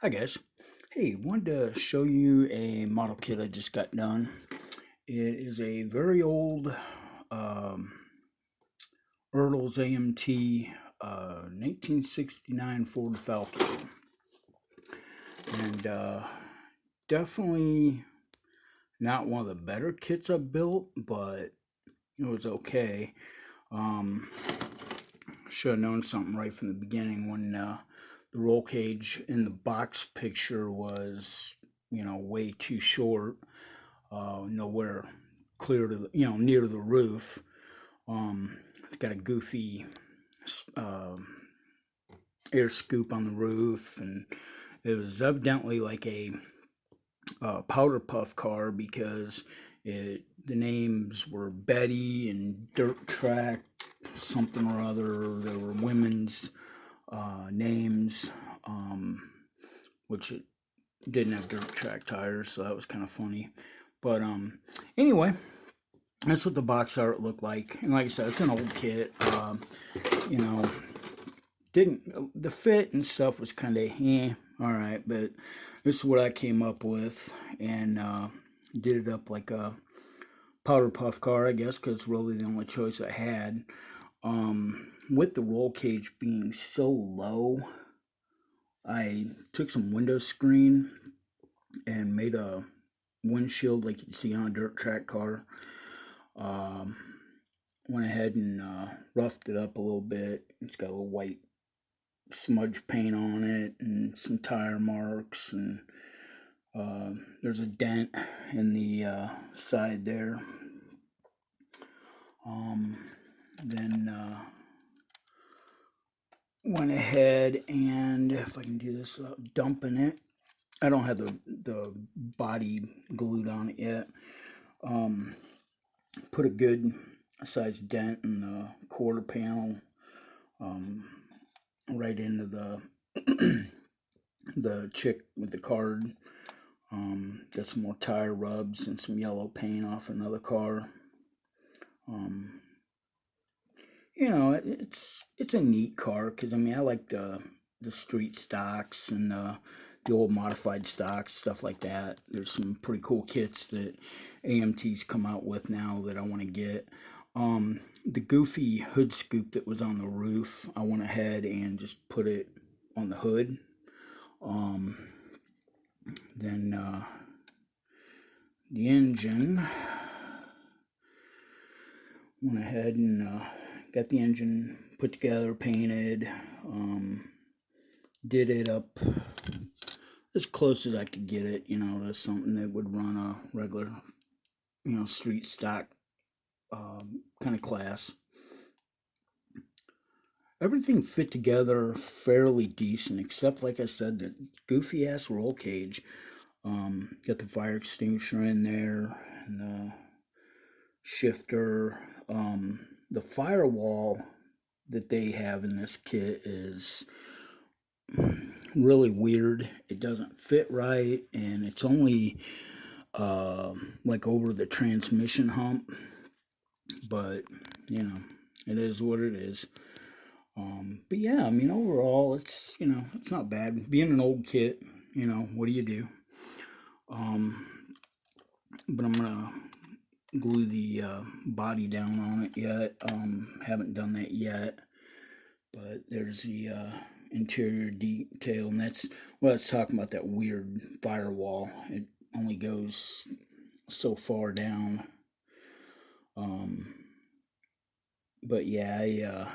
Hi guys. Hey, wanted to show you a model kit I just got done. It is a very old um, Ertl's AMT 1969 Ford Falcon, and definitely not one of the better kits I've built, but it was okay. Um, should have known something right from the beginning when the roll cage in the box picture was, way too short, nowhere clear to the, near to the roof. It's got a goofy uh, air scoop on the roof, and it was evidently like a powder puff car because the names were Betty and Dirt Track something or other. There were women's names, which it didn't have dirt track tires, so that was kind of funny. But anyway, that's what the box art looked like. And like I said, it's an old kit. You know, didn't the fit and stuff was kind of all right, but this is what I came up with, and did it up like a powder puff car, I guess, because it's really the only choice I had. With the roll cage being so low, I took some window screen and made a windshield like you'd see on a dirt track car. Um, Went ahead and roughed it up a little bit. It's got a little white smudge paint on it and some tire marks, and there's a dent in the side there. Then went ahead and, if I can do this without dumping it, I don't have the body glued on it yet. Put a good sized dent in the quarter panel, um, right into the chick with the card. Got some more tire rubs and some yellow paint off another car. Um, it's a neat car because I like the street stocks and the old modified stocks, stuff like that. There's some pretty cool kits that AMT's come out with now that I want to get. The goofy hood scoop that was on the roof, I went ahead and just put it on the hood. Then the engine, went ahead and got the engine put together, painted, did it up as close as I could get it, to something that would run a regular, street stock kind of class. Everything fit together fairly decent, except, like I said, that goofy ass roll cage. Got the fire extinguisher in there, and the shifter. The firewall that they have in this kit is really weird. It doesn't fit right, and it's only like over the transmission hump. But it is what it is. But yeah, overall, it's not bad. Being an old kit, what do you do? But I'm gonna glue the body down on it yet. Haven't done that yet. But there's the interior detail, and that's what it's talking about, that weird firewall. It only goes so far down. But yeah,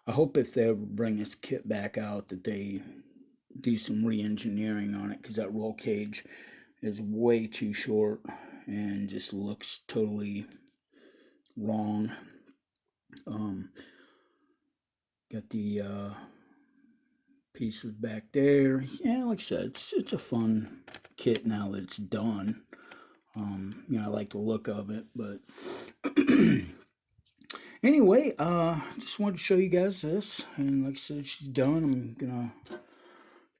I hope if they ever bring this kit back out that they do some re-engineering on it, because that roll cage is way too short and just looks totally wrong. Got the pieces back there. Yeah, like I said, it's a fun kit now that it's done. I like the look of it, but anyway, just wanted to show you guys this, and like I said, she's done. I'm gonna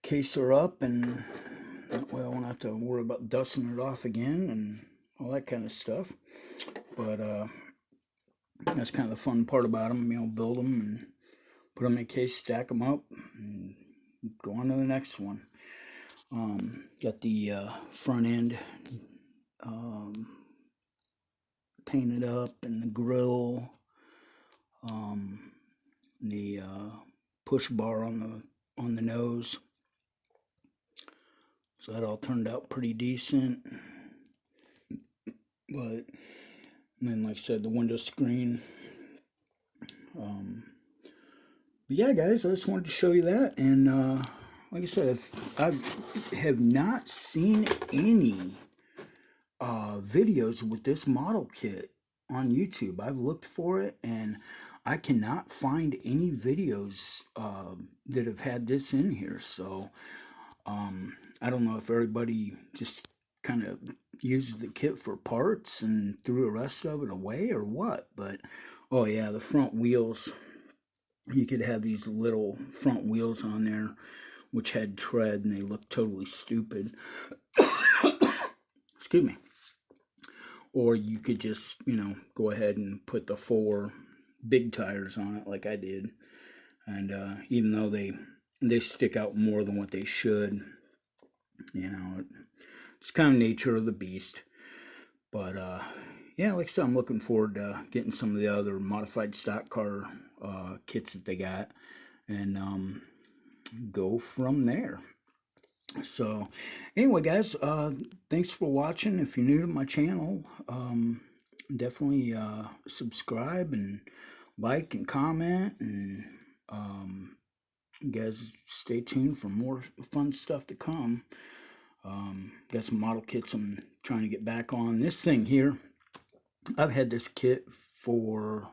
case her up, and that way I won't have to worry about dusting it off again and all that kind of stuff. But that's kind of the fun part about them, build them and put them in a case, stack them up, and go on to the next one. Got the front end painted up, and the grill, the push bar on the nose. So that all turned out pretty decent. But then, like I said, the window screen. But yeah, guys, I just wanted to show you that. And like I said, I have not seen any videos with this model kit on YouTube. I've looked for it, and I cannot find any videos that have had this in here. So I don't know if everybody just kind of used the kit for parts and threw the rest of it away or what. But oh yeah, the front wheels, you could have these little front wheels on there which had tread, and they looked totally stupid. Excuse me. Or you could just, go ahead and put the 4 big tires on it like I did. And even though they stick out more than what they should, it's kind of nature of the beast. But yeah, like I said, I'm looking forward to getting some of the other modified stock car kits that they got, and go from there. So anyway, guys, thanks for watching. If you're new to my channel, definitely subscribe and like and comment, and you guys stay tuned for more fun stuff to come. Got some model kits I'm trying to get back on. This thing here, I've had this kit for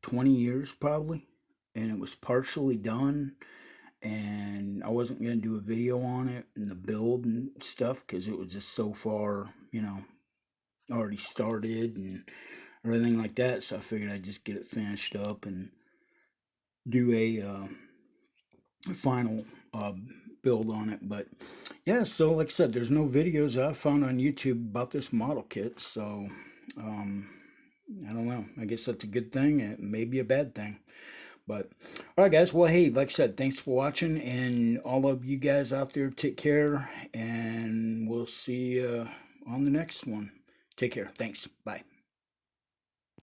20 years probably, and it was partially done, and I wasn't going to do a video on it and the build and stuff because it was just so far, already started and everything like that. So I figured I'd just get it finished up and do a final build on it. But yeah, so like I said, there's no videos I found on YouTube about this model kit. So I don't know. I guess that's a good thing. It may be a bad thing. But all right, guys. Well, hey, like I said, thanks for watching, and all of you guys out there, take care, and we'll see you on the next one. Take care. Thanks. Bye.